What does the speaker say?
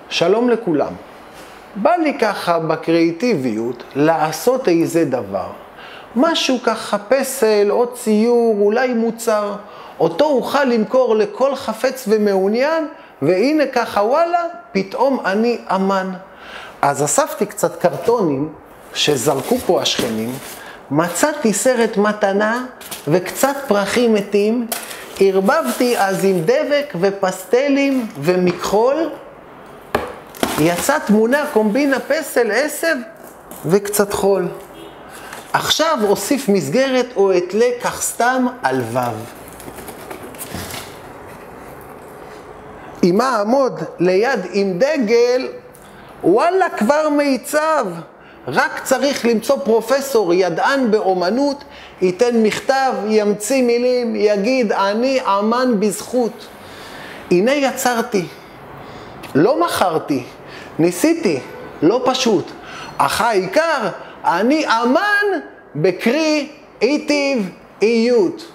שלום לכולם. בא לי ככה בקריאטיביות לעשות איזה דבר. משהו ככה פסל או ציור, אולי מוצר. אותו אוכל למכור לכל חפץ ומעוניין, והנה ככה וואלה, פתאום אני אמן. אז אספתי קצת קרטונים שזרקו פה השכנים, מצאתי סרט מתנה וקצת פרחים מתים, ערבבתי אז עם דבק ופסטלים ומכחול, יצאה תמונה קומבינה פסל, עשב וקצת חול. עכשיו אוסיף מסגרת או אתלה כך סתם על וו. אם אעמוד ליד עם דגל, וואלה כבר מיצב. רק צריך למצוא פרופסור ידען באומנות, ייתן מכתב, ימציא מילים, יגיד אני אמן בזכות. הנה יצרתי, לא מכרתי, ניסיתי, לא פשוט. אך העיקר, אני אמן בקריאטיביות.